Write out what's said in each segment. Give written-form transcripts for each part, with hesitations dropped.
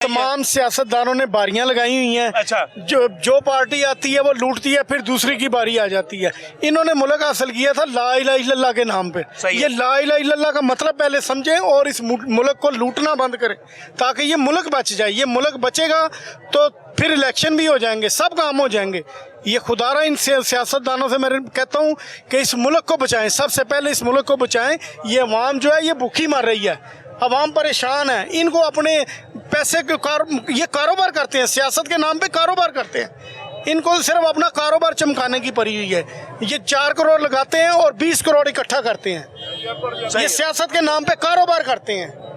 तमाम सियासतदानों ने बारियां लगाई हुई हैं। अच्छा। जो पार्टी आती है वो लूटती है, फिर दूसरी की बारी आ जाती है। इन्होंने मुल्क हासिल किया था ला इलाहा इल्लल्लाह के नाम पे। ये ला इलाहा इल्लल्लाह का मतलब पहले समझें और इस मुल्क को लूटना बंद करें ताकि ये मुल्क बच जाए। ये मुल्क बचेगा तो फिर इलेक्शन भी हो जाएंगे, सब काम हो जाएंगे। ये खुदारा इन सियासतदानों से मैं कहता हूँ कि इस मुल्क को बचाएं, सबसे पहले इस मुल्क को बचाएं। ये अवाम जो है ये भूखी मर रही है, अवाम परेशान है। इनको अपने पैसे के ये कारोबार करते हैं, सियासत के नाम पे कारोबार करते हैं। इनको सिर्फ अपना कारोबार चमकाने की पड़ी हुई है। ये 4 करोड़ लगाते हैं और 20 करोड़ इकट्ठा करते हैं। ये सियासत के नाम पे कारोबार करते हैं।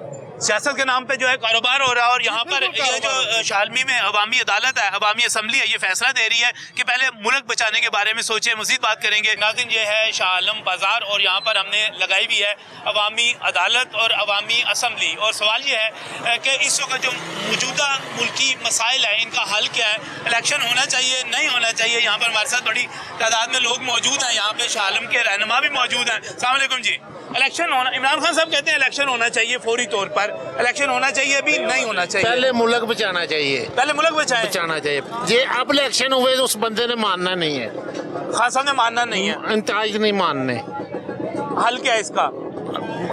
सियासत के नाम पे जो है कारोबार हो रहा है। और यहाँ पर ये जो शालमी में अवामी अदालत है, अवामी असम्बली है, ये फैसला दे रही है कि पहले मुल्क बचाने के बारे में सोचे। मजीद बात करेंगे। नाज़रीन, ये है शाह आलम बाजार और यहाँ पर हमने लगाई भी है अवामी अदालत और अवामी असम्बली। और सवाल ये है कि इस वक्त जो मौजूदा मुल्की मसाइल है इनका हल क्या है। इलेक्शन होना चाहिए, नहीं होना चाहिए। यहाँ पर हमारे साथ बड़ी तादाद में लोग मौजूद हैं। यहाँ पे शाह आलम के रहनुमा भी मौजूद हैं। अस्सलाम वालेकुम जी। इलेक्शन होना, इमरान खान साहब कहते हैं इलेक्शन होना चाहिए फौरी तौर पर। इलेक्शन होना चाहिए, अभी नहीं होना चाहिए। पहले मुल्क बचाना चाहिए, पहले मुल्क बचाना चाहिए। ये अब इलेक्शन हुए तो उस बंदे ने मानना नहीं है, खान साहब ने मानना नहीं है, इंतजाज नहीं मानने। हल क्या है इसका?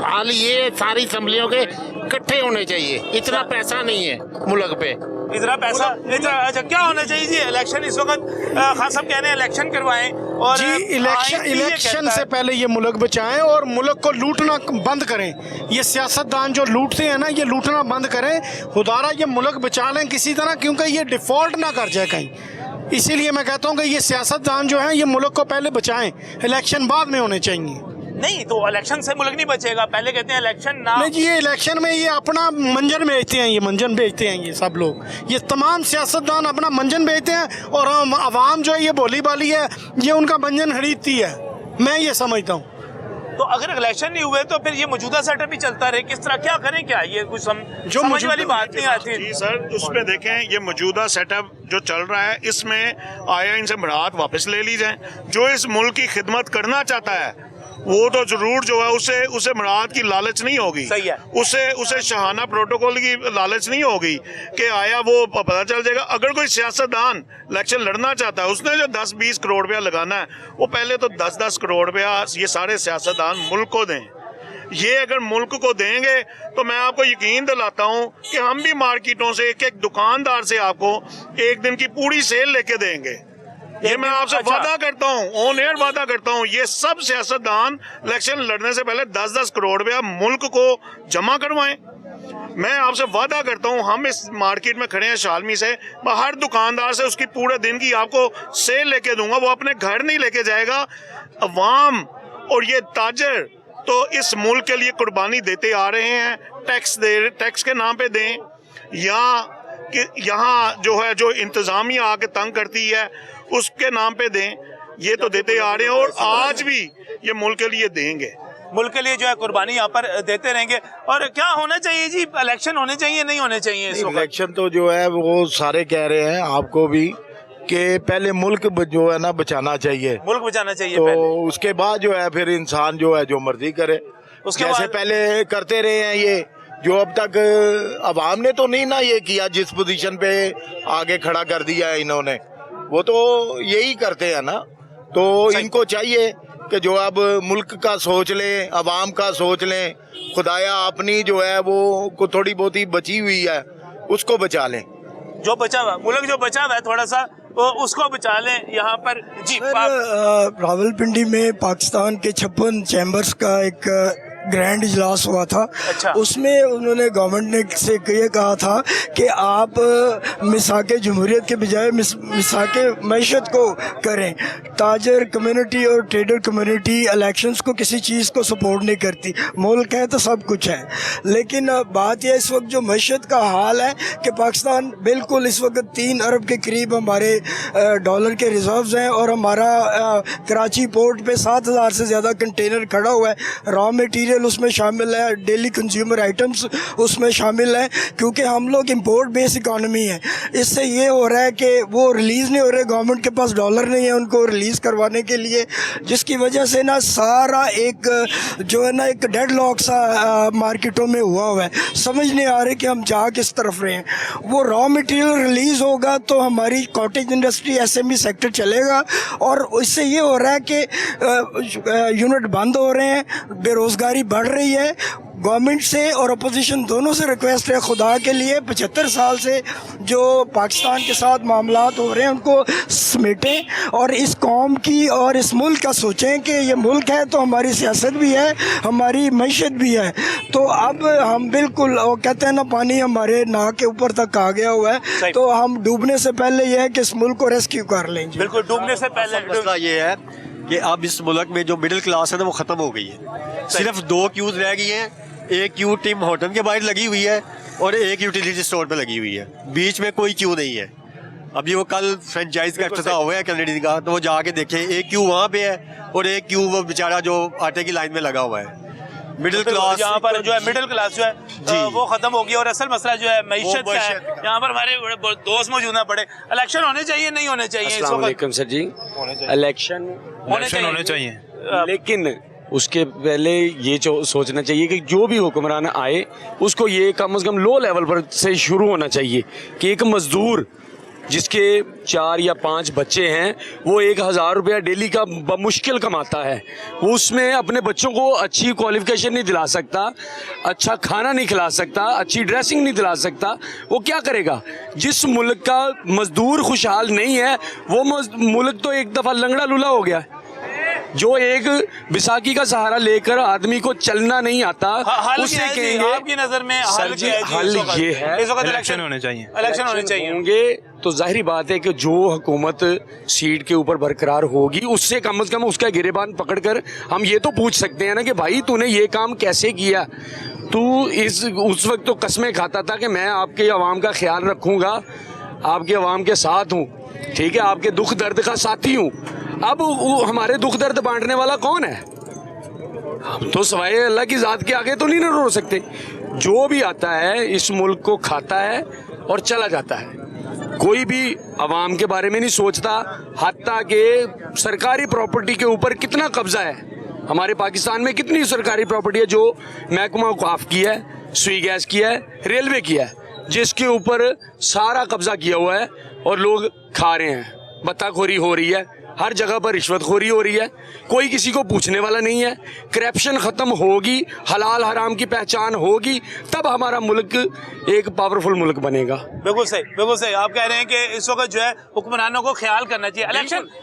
हल ये सारी असम्बलियों के इकट्ठे होने चाहिए। इतना पैसा नहीं है मुल्क पे, इतना पैसा। अच्छा, क्या होना चाहिए जी? इलेक्शन इस वक्त खान साहब कह रहे हैं इलेक्शन करवाएं और जी इलेक्शन से पहले ये मुल्क बचाएं और मुल्क को लूटना बंद करें। ये सियासतदान जो लूटते हैं ना, ये लूटना बंद करें। खुदारा ये मुल्क बचा लें किसी तरह, क्योंकि ये डिफॉल्ट ना कर जाए कहीं। इसीलिए मैं कहता हूँ कि ये सियासतदान जो हैं ये मुल्क को पहले बचाएं, इलेक्शन बाद में होने चाहिए। नहीं तो इलेक्शन से मुल्क नहीं बचेगा। पहले कहते हैं इलेक्शन ना। नहीं जी, ये इलेक्शन में ये अपना मंजन बेचते हैं, ये मंजन बेचते हैं। ये सब लोग, ये तमाम सियासतदान अपना मंजन बेचते हैं और आवाम जो है ये बोली बाली है, ये उनका मंजन खरीदती है। मैं ये समझता हूँ। तो अगर इलेक्शन नहीं हुए तो फिर ये मौजूदा सेटअप भी चलता रहे। किस तरह क्या करें? क्या ये कुछ समझ वाली बात नहीं आती जी सर। उसमें देखें, ये मौजूदा सेटअप जो चल रहा है इसमें आया इनसे मुराद वापस ले ली जाए। जो इस मुल्क की खिदमत करना चाहता है वो तो जरूर जो है उसे मुराद की लालच नहीं होगी। सही है। उसे शहाना प्रोटोकॉल की लालच नहीं होगी कि आया वो पता चल जाएगा। अगर कोई सियासतदान इलेक्शन लड़ना चाहता है, उसने जो 10-20 करोड़ रुपया लगाना है, वो पहले तो 10-10 करोड़ रुपया ये सारे सियासतदान मुल्क को दें। ये अगर मुल्क को देंगे तो मैं आपको यकीन दिलाता हूँ कि हम भी मार्केटों से एक दुकानदार से आपको एक दिन की पूरी सेल लेके देंगे। ये मैं आपसे वादा करता हूँ, ऑन एयर वादा करता हूँ। ये सब सियासतदान इलेक्शन लड़ने से पहले 10-10 करोड़ रुपया मुल्क को जमा करवाएं। मैं आपसे वादा करता हूँ, हम इस मार्केट में खड़े हैं शालमी से, मैं हर दुकानदार से उसकी पूरे दिन की आपको सेल लेके दूंगा। वो अपने घर नहीं लेके जाएगा। अवाम और ये ताजर तो इस मुल्क के लिए कुर्बानी देते आ रहे हैं। टैक्स के नाम पे दें, या कि यहाँ जो है जो इंतजामिया आके तंग करती है उसके नाम पे दें। ये तो देते आ रहे हैं और आज भी ये मुल्क के लिए देंगे। मुल्क के लिए जो है कुर्बानी यहाँ पर देते रहेंगे। और क्या होना चाहिए जी? इलेक्शन होने चाहिए, नहीं होने चाहिए? इलेक्शन तो जो है वो सारे कह रहे हैं, आपको भी, कि पहले मुल्क जो है ना बचाना चाहिए। मुल्क बचाना चाहिए तो पहले। उसके बाद जो है फिर इंसान जो है जो मर्जी करे। उसके जैसे बाद पहले करते रहे हैं ये, जो अब तक अवाम ने तो नहीं ना ये किया, जिस पोजीशन पे आगे खड़ा कर दिया है इन्होंने, वो तो यही करते हैं ना। तो इनको चाहिए कि जो अब मुल्क का सोच लें, अवाम का सोच लें। खुदाया अपनी जो है वो को थोड़ी बहुत ही बची हुई है उसको बचा लें। जो बचा हुआ मुल्क जो बचा हुआ है थोड़ा सा उसको बचा लें। यहाँ पर जी रावलपिंडी में पाकिस्तान के 56 चैम्बर्स का एक ग्रैंड इजलास हुआ था। अच्छा। उसमें उन्होंने गवर्नमेंट ने से ये कहा था कि आप मिसाके जमहूरियत के बजाय मिसाके मैशत को करें। ताजर कम्युनिटी और ट्रेडर कम्युनिटी इलेक्शंस को किसी चीज़ को सपोर्ट नहीं करती। मुल्क है तो सब कुछ है, लेकिन बात यह इस वक्त जो मैशत का हाल है कि पाकिस्तान बिल्कुल इस वक्त 3 अरब के करीब हमारे डॉलर के रिजर्व्स हैं और हमारा कराची पोर्ट पे 7,000 से ज़्यादा कंटेनर खड़ा हुआ है। रॉ मटीरियल मटेरियल उसमें शामिल है, डेली कंज्यूमर आइटम्स उसमें शामिल हैं, क्योंकि हम लोग इंपोर्ट बेस इकॉनमी है। इससे ये हो रहा है कि वो रिलीज़ नहीं हो रहे, गवर्नमेंट के पास डॉलर नहीं है उनको रिलीज़ करवाने के लिए, जिसकी वजह से ना सारा एक जो है ना एक डेड लॉक सा मार्केटों में हुआ है। समझ नहीं आ रही कि हम जा किस तरफ रहे हैं। वो रॉ मटेरियल रिलीज़ होगा तो हमारी कॉटेज इंडस्ट्री, एसएमई सेक्टर चलेगा, और इससे ये हो रहा है कि यूनिट बंद हो रहे हैं, बेरोज़गारी बढ़ रही है। गवर्नमेंट से और अपोजिशन दोनों से रिक्वेस्ट है, खुदा के लिए 75 साल से जो पाकिस्तान के साथ मामलात हो रहे हैं उनको समेटें और इस कौम की और इस मुल्क का सोचें कि ये मुल्क है तो हमारी सियासत भी है, हमारी मईशत भी है। तो अब हम बिल्कुल, वो कहते हैं ना पानी हमारे नाक के ऊपर तक आ गया हुआ है, तो हम डूबने से पहले ये है कि इस मुल्क को रेस्क्यू कर लेंगे। बिल्कुल, डूबने से पहले मसला ये है कि अब इस मुल्क में जो मिडिल क्लास है ना वो ख़त्म हो गई है। सिर्फ 2 क्यूज रह गई हैं, एक क्यू टिम होटल के बाहर लगी हुई है और एक यूटिलिटी स्टोर पे लगी हुई है, बीच में कोई क्यू नहीं है। अभी वो कल फ्रेंचाइज का इफ्तिताह हुआ है कैनेडी का, तो वो जाके देखे, एक क्यू वहाँ पे है और एक क्यू वो बेचारा जो आटे की लाइन में लगा हुआ है। मिडिल क्लास यहाँ पर जो है मिडिल क्लास जो है वो खत्म होगी और असल मसला जो है मईशत का है। यहाँ पर हमारे दोस्त मौजूद ना पड़े, इलेक्शन होने चाहिए नहीं होने चाहिए? अस्सलाम वालेकुम सर जी, इलेक्शन होने चाहिए, लेकिन उसके पहले ये सोचना चाहिए कि जो भी हुक्मरान आए उसको ये कम से कम लो लेवल पर से शुरू होना चाहिए कि एक मजदूर जिसके 4 या 5 बच्चे हैं वो 1000 रुपया डेली का बमुश्किल कमाता है, वो उसमें अपने बच्चों को अच्छी क्वालिफिकेशन नहीं दिला सकता, अच्छा खाना नहीं खिला सकता, अच्छी ड्रेसिंग नहीं दिला सकता, वो क्या करेगा? जिस मुल्क का मजदूर खुशहाल नहीं है वो मुल्क तो एक दफ़ा लंगड़ा लूला हो गया। जो एक बैसाखी का सहारा लेकर आदमी को चलना नहीं आता, उससे कहेंगे आपकी नजर में सर जी हल ये है इलेक्शन होने चाहिए, इलेक्शन होने चाहिए होंगे तो जाहिर बात है कि जो हुकूमत सीट के ऊपर बरकरार होगी उससे कम से कम उसका गिरेबान पकड़कर हम ये तो पूछ सकते हैं ना कि भाई तूने ये काम कैसे किया? तू उस वक्त तो कस्में खाता था कि मैं आपके अवाम का ख्याल रखूंगा, आपके अवाम के साथ हूँ, ठीक है, आपके दुख दर्द का साथी हूँ। अब हमारे दुख दर्द बांटने वाला कौन है? हम तो सवाए अल्लाह की ज़ात के आगे तो नहीं ना रो सकते। जो भी आता है इस मुल्क को खाता है और चला जाता है, कोई भी अवाम के बारे में नहीं सोचता। हत्ता के सरकारी प्रॉपर्टी के ऊपर कितना कब्जा है हमारे पाकिस्तान में, कितनी सरकारी प्रॉपर्टी है जो महकमा औकाफ की है, सुई गैस की है, रेलवे की है, जिसके ऊपर सारा कब्जा किया हुआ है और लोग खा रहे हैं। बत्ताखोरी हो रही है, हर जगह पर रिश्वतखोरी हो रही है, कोई किसी को पूछने वाला नहीं है। करप्शन ख़त्म होगी, हलाल हराम की पहचान होगी, तब हमारा मुल्क एक पावरफुल मुल्क बनेगा। बिल्कुल सही, बिल्कुल सही। आप कह रहे हैं कि इस वक्त जो है हुक्मरानों को ख्याल करना चाहिए।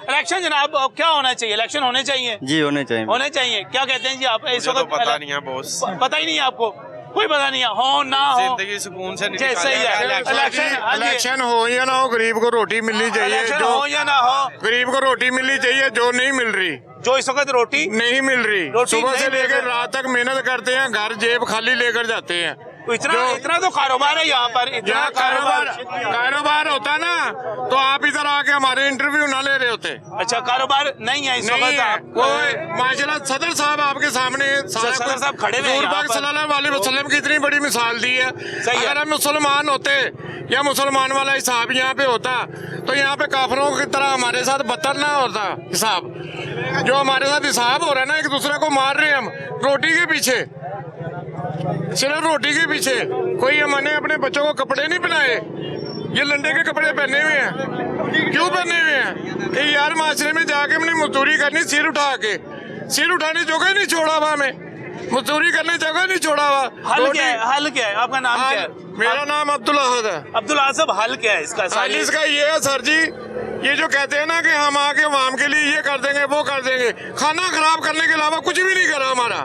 इलेक्शन जनाब क्या होना चाहिए? इलेक्शन होने चाहिए जी, होने चाहिए। क्या कहते हैं जी आप? इस वक्त पता नहीं है बॉस, पता ही नहीं है आपको? कोई पता नहीं है, हो ना हो जिंदगी सुकून से नहीं। सही है, इलेक्शन हो या ना हो, गरीब को रोटी मिलनी चाहिए। जो हो या ना हो, गरीब को रोटी मिलनी चाहिए, जो नहीं मिल रही, जो इस वक्त रोटी नहीं मिल रही, सुबह से लेकर रात तक मेहनत करते हैं, घर जेब खाली लेकर जाते हैं। इतना तो कारोबार है यहाँ पर, इतना कारोबार होता ना तो आप इधर आके हमारे इंटरव्यू ना ले रहे होते। अच्छा, कारोबार नहीं है इस वक्त? कोई माशाल्लाह सदर साहब आपके सामने, सदर साहब खड़े हुए हैं, सल्लल्लाहु अलैहि वसल्लम की इतनी बड़ी मिसाल दी है। अगर हम मुसलमान होते या मुसलमान वाला हिसाब यहाँ पे होता तो यहाँ पे काफिरों की तरह हमारे साथ बदतर ना होता हिसाब। जो हमारे साथ हिसाब हो रहा है ना, एक दूसरे को मार रहे हैं हम रोटी के पीछे, सिर्फ रोटी के पीछे। कोई हमने अपने बच्चों को कपड़े नहीं पहनाए, ये लंडे के कपड़े पहने हुए हैं। क्यों पहने हुए हैं? कि यार माशरे में जाके हमने मजदूरी करनी, सिर उठा के, सिर उठाने जगह नहीं छोड़ा हुआ, हमें मजदूरी करने जगह नहीं छोड़ा हुआ। हल क्या है? आपका नाम क्या है? मेरा नाम अब्दुल अहद है। अब्दुल अहद साहब, हल क्या है इसका? इसका ये है सर जी, ये जो कहते हैं ना कि हम आके अवाम के लिए ये कर देंगे वो कर देंगे, खाना खराब करने के अलावा कुछ भी नहीं करा हमारा।